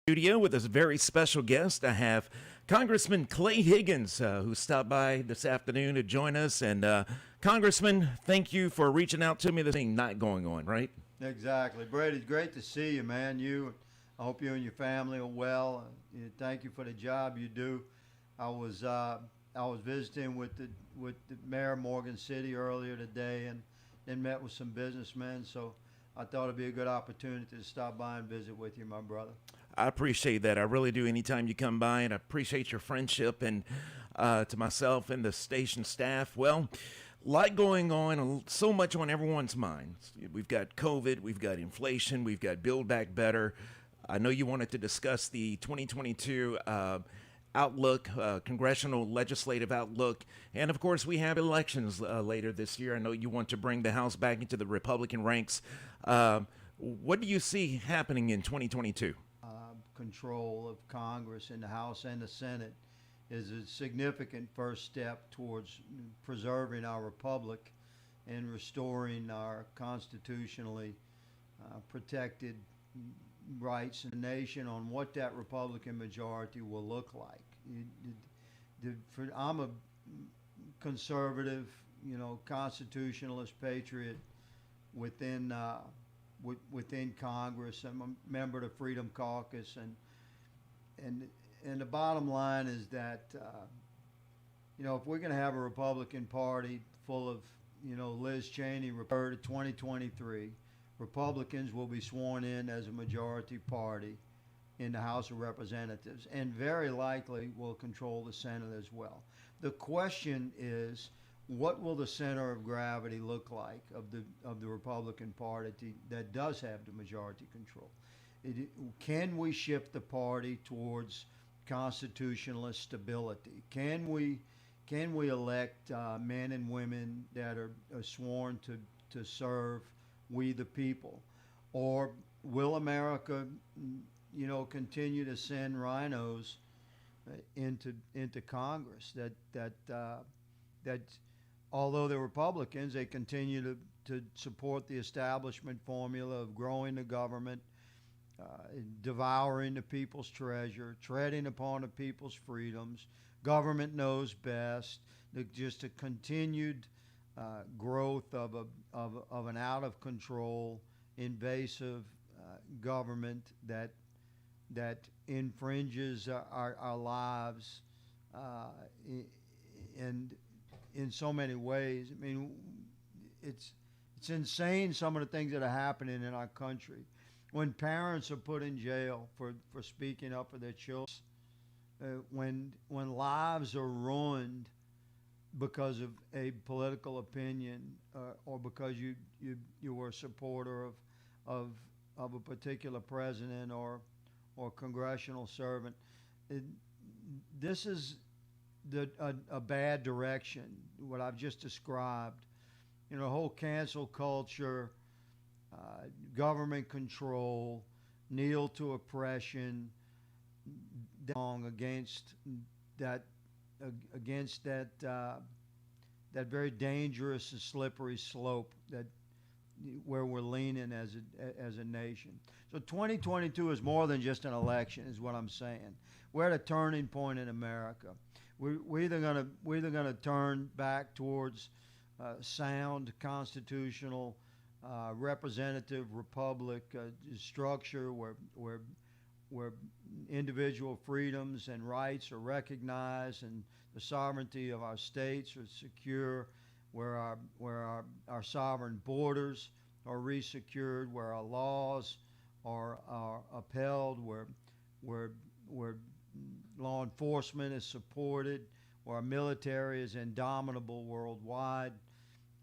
Studio with a very special guest. I have Congressman Clay Higgins, who stopped by this afternoon to join us. And Congressman, thank you for reaching out to me. This thing not going on, right? Exactly, Brady. It's great to see you, man. I hope you and your family are well. Thank you for the job you do. I was visiting with the mayor of Morgan City earlier today, and then met with some businessmen. So I thought it'd be a good opportunity to stop by and visit with you, my brother. I appreciate that. I really do. Anytime you come by, and I appreciate your friendship. And to myself and the station staff, well, lot going on, so much on everyone's minds. We've got COVID, we've got inflation, we've got Build Back Better. I know you wanted to discuss the 2022 outlook, congressional legislative outlook, and of course we have elections later this year. I know you want to bring the House back into the Republican ranks. What do you see happening in 2022? Control of Congress in the House and the Senate is a significant first step towards preserving our republic and restoring our constitutionally protected rights in the nation on what that Republican majority will look like. I'm a conservative, constitutionalist patriot within within Congress. I'm a member of the Freedom Caucus, and the bottom line is that if we're going to have a Republican Party full of Liz Cheney, refer to 2023, Republicans will be sworn in as a majority party in the House of Representatives, and very likely will control the Senate as well. The question is, what will the center of gravity look like of the Republican Party that does have the majority control? Can we shift the party towards constitutionalist stability? Can we elect men and women that are sworn to serve we the people, or will America, continue to send rhinos into Congress that although they're Republicans, they continue to support the establishment formula of growing the government, devouring the people's treasure, treading upon the people's freedoms. Government knows best. Just a continued growth of an out of control, invasive government that infringes our lives, and in so many ways. I mean, it's insane, some of the things that are happening in our country. When parents are put in jail for speaking up for their children, when lives are ruined because of a political opinion, or because you were a supporter of a particular president or congressional servant, this is a bad direction, what I've just described. The whole cancel culture, government control, kneel to oppression, against that that very dangerous and slippery slope where we're leaning as a nation. So 2022 is more than just an election, is what I'm saying. We're at a turning point in America. We're either gonna turn back towards sound constitutional representative republic structure where individual freedoms and rights are recognized and the sovereignty of our states are secure, where our sovereign borders are resecured, where our laws are upheld, where law enforcement is supported, where our military is indomitable worldwide.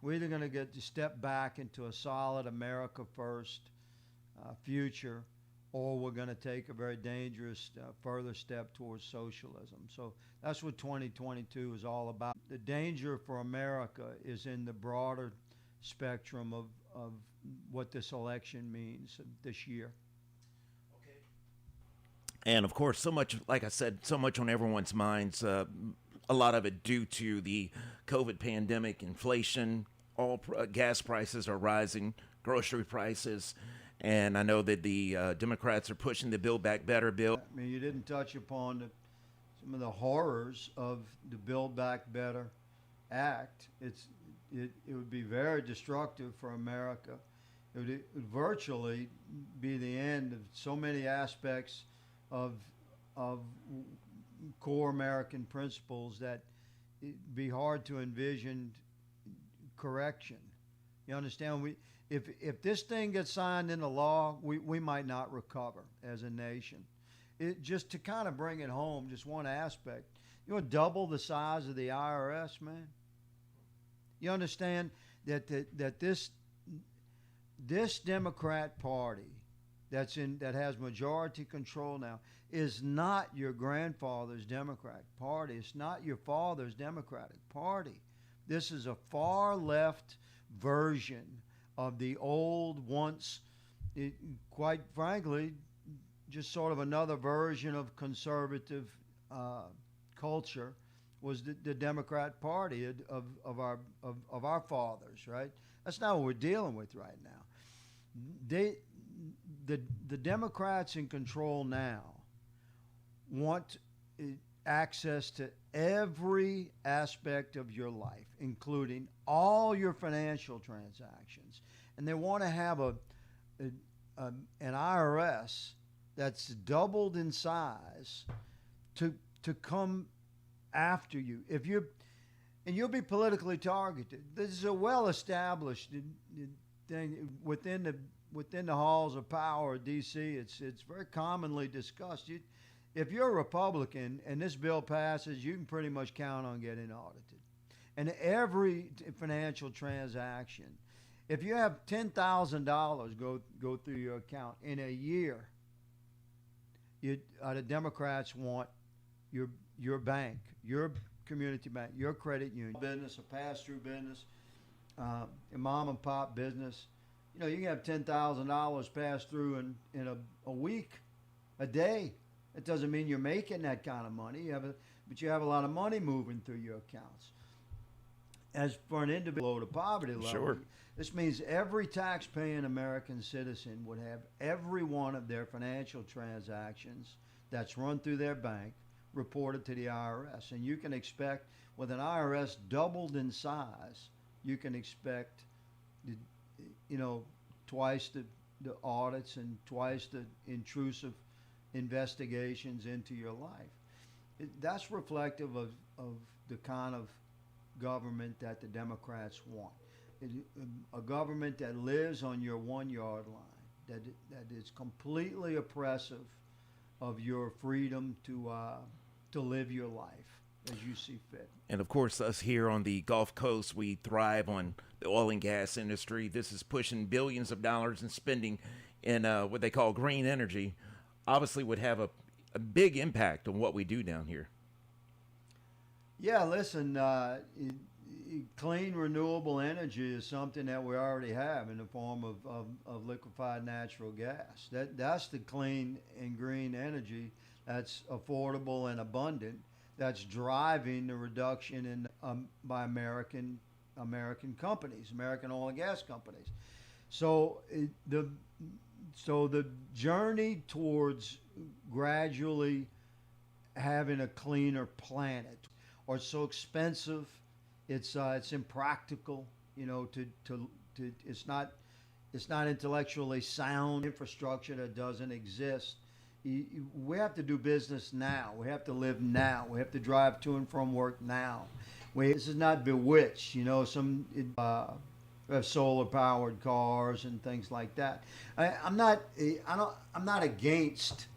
We're either going to get to step back into a solid America first future, or we're going to take a very dangerous further step towards socialism. So that's what 2022 is all about. The danger for America is in the broader spectrum of what this election means this year. And of course, so much, like I said, so much on everyone's minds. A lot of it due to the COVID pandemic, inflation, gas prices are rising, grocery prices, And I know that the Democrats are pushing the Build Back Better bill. I mean, you didn't touch upon some of the horrors of the Build Back Better Act. It would be very destructive for America. It would virtually be the end of so many aspects of core American principles that it'd be hard to envision correction. You understand? If this thing gets signed into law, we might not recover as a nation. Just to kind of bring it home, just one aspect. You know, double the size of the IRS, man. You understand that this Democrat Party that has majority control now is not your grandfather's Democrat Party. It's not your father's Democratic Party. This is a far left version of the old, quite frankly, just sort of another version of conservative culture was the Democrat Party of our fathers, right? That's not what we're dealing with right now. The Democrats in control now want access to every aspect of your life, including all your financial transactions, and they want to have an IRS that's doubled in size to come after you. And you'll be politically targeted. This is a well-established thing within the halls of power of D.C. It's very commonly discussed. If you're a Republican and this bill passes, you can pretty much count on getting audited. And every financial transaction, if you have $10,000 go through your account in a year, the Democrats want your bank, your community bank, your credit union business, a pass-through business, a mom and pop business. You know, you can have $10,000 pass through in a week, a day. It doesn't mean you're making that kind of money. But you have a lot of money moving through your accounts. As for an individual below the poverty level, Sure. This means every tax-paying American citizen would have every one of their financial transactions that's run through their bank reported to the IRS. And you can expect, with an IRS doubled in size, you can expect, twice the audits and twice the intrusive investigations into your life. That's reflective of the kind of government that the Democrats want. A government that lives on your 1 yard line, that is completely oppressive of your freedom to live your life as you see fit. And of course, us here on the Gulf Coast, we thrive on the oil and gas industry. This is pushing billions of dollars in spending in what they call green energy. Obviously would have a big impact on what we do down here. Yeah, listen, clean renewable energy is something that we already have in the form of liquefied natural gas. That's the clean and green energy that's affordable and abundant, that's driving the reduction in by American companies, American oil and gas companies. So the journey towards gradually having a cleaner planet, or it's so expensive, it's impractical, it's not intellectually sound infrastructure that doesn't exist. We have to do business now. We have to live now. We have to drive to and from work now. This is not bewitched, we have solar-powered cars and things like that. I'm not against.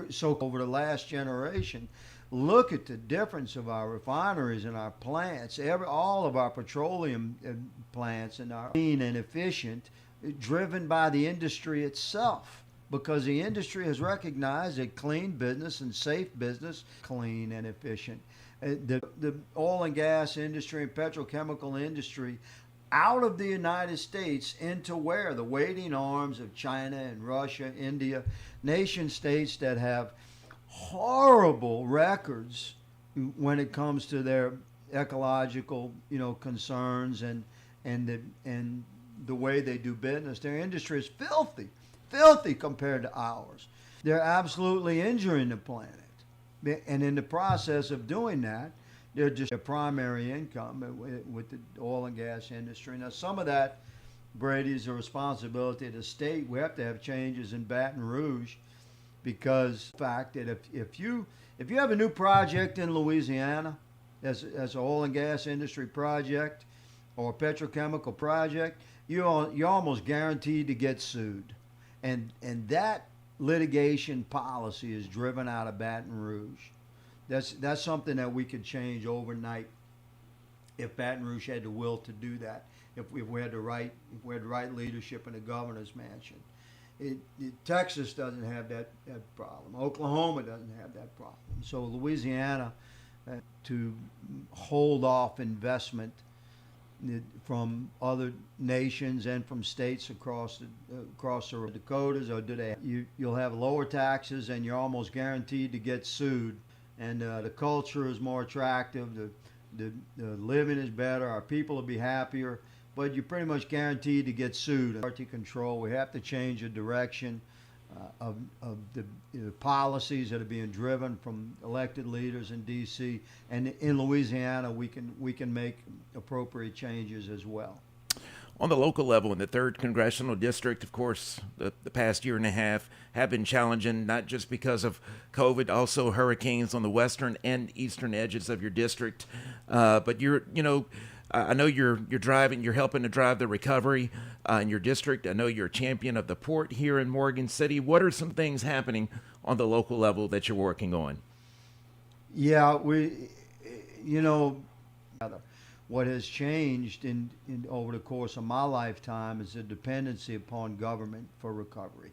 So over the last generation, look at the difference of our refineries and our plants. All of our petroleum plants and our clean and efficient, driven by the industry itself, because the industry has recognized that clean business and safe business, clean and efficient. The oil and gas industry and petrochemical industry out of the United States into where? The waiting arms of China and Russia, India, nation states that have horrible records when it comes to their ecological, concerns and the way they do business. Their industry is filthy compared to ours. They're absolutely injuring the planet. And in the process of doing that, they're just their primary income with the oil and gas industry. Now, some of that, Brady, is a responsibility of the state. We have to have changes in Baton Rouge because the fact that if you have a new project in Louisiana as an oil and gas industry project or a petrochemical project, you're almost guaranteed to get sued. And that litigation policy is driven out of Baton Rouge. That's something that we could change overnight if Baton Rouge had the will to do that. If we had the right leadership in the governor's mansion. Texas doesn't have that problem. Oklahoma doesn't have that problem. So Louisiana, to hold off investment from other nations and from states across the Dakotas, or you'll have lower taxes and you're almost guaranteed to get sued. And the culture is more attractive. The living is better. Our people will be happier. But you're pretty much guaranteed to get sued. Party control. We have to change the direction of the policies that are being driven from elected leaders in D.C. And in Louisiana, we can make appropriate changes as well. On the local level, in the 3rd Congressional District, of course, the past year and a half have been challenging, not just because of COVID, also hurricanes on the western and eastern edges of your district. But I know you're helping to drive the recovery in your district. I know you're a champion of the port here in Morgan City. What are some things happening on the local level that you're working on? Yeah, what has changed in over the course of my lifetime is the dependency upon government for recovery.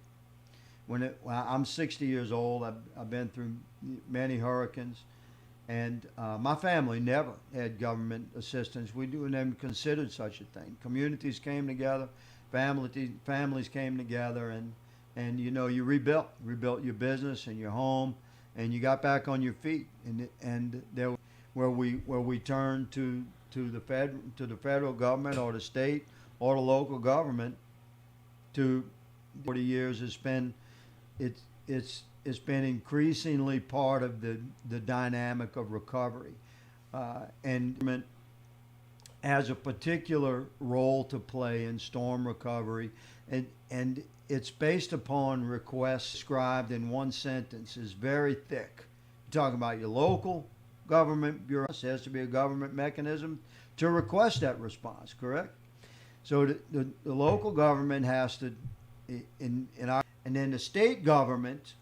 When I'm 60 years old, I've been through many hurricanes. And my family never had government assistance. We never considered such a thing. Communities came together, families came together, and you rebuilt your business and your home, and you got back on your feet. And there, where we turned to the federal government or the state or the local government, to 40 years has been it's been increasingly part of the dynamic of recovery. And government has a particular role to play in storm recovery, and it's based upon requests described in one sentence, is very thick. You're talking about your local government bureau. There has to be a government mechanism to request that response, correct? So the local government has to, and then the state government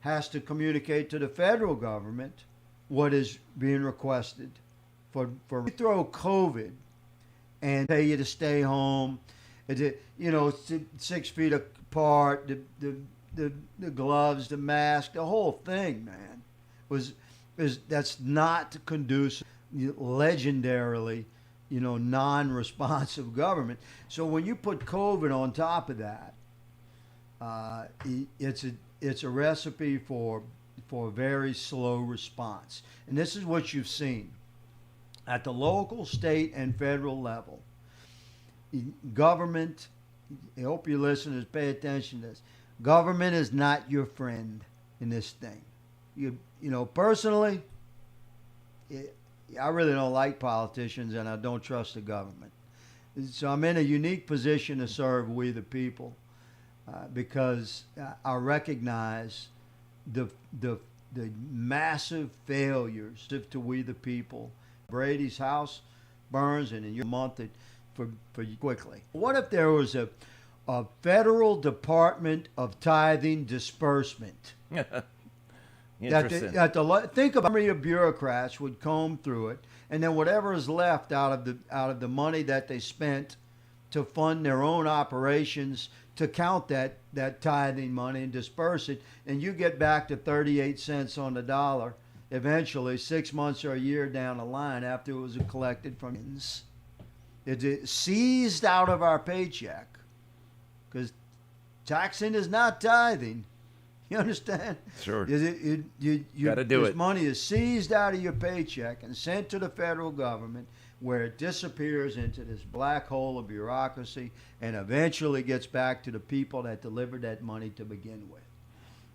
has to communicate to the federal government what is being requested. For we throw COVID and pay you to stay home, 6 feet apart, the gloves, the mask, the whole thing, man, that's not conducive, legendarily, non-responsive government. So when you put COVID on top of that, it's a recipe for a very slow response. And this is what you've seen at the local, state, and federal level. Government, I hope your listeners pay attention to this. Government is not your friend in this thing. Personally, I really don't like politicians, and I don't trust the government. So I'm in a unique position to serve we the people. Because I recognize the massive failures to we the people. Brady's house burns, and in your month for quickly. What if there was a federal Department of Tithing Disbursement? Interesting. Think about how many bureaucrats would comb through it, and then whatever is left out of the money that they spent to fund their own operations, to count that tithing money and disperse it, and you get back to 38 cents on the dollar eventually, 6 months or a year down the line after it was collected from it's seized out of our paycheck, because taxing is not tithing. You understand? Sure. You got to do it. Money is seized out of your paycheck and sent to the federal government, where it disappears into this black hole of bureaucracy and eventually gets back to the people that delivered that money to begin with.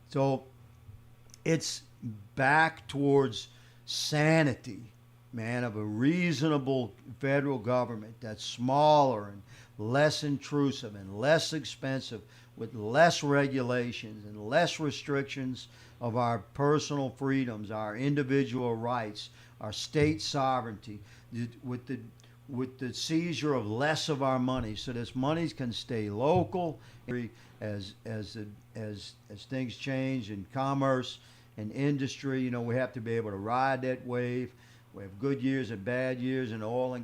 So it's back towards sanity, man, of a reasonable federal government that's smaller and less intrusive and less expensive, with less regulations and less restrictions of our personal freedoms, our individual rights, our state sovereignty, with the seizure of less of our money, so this money can stay local as things change in commerce and industry. You know, we have to be able to ride that wave. We have good years and bad years in oil and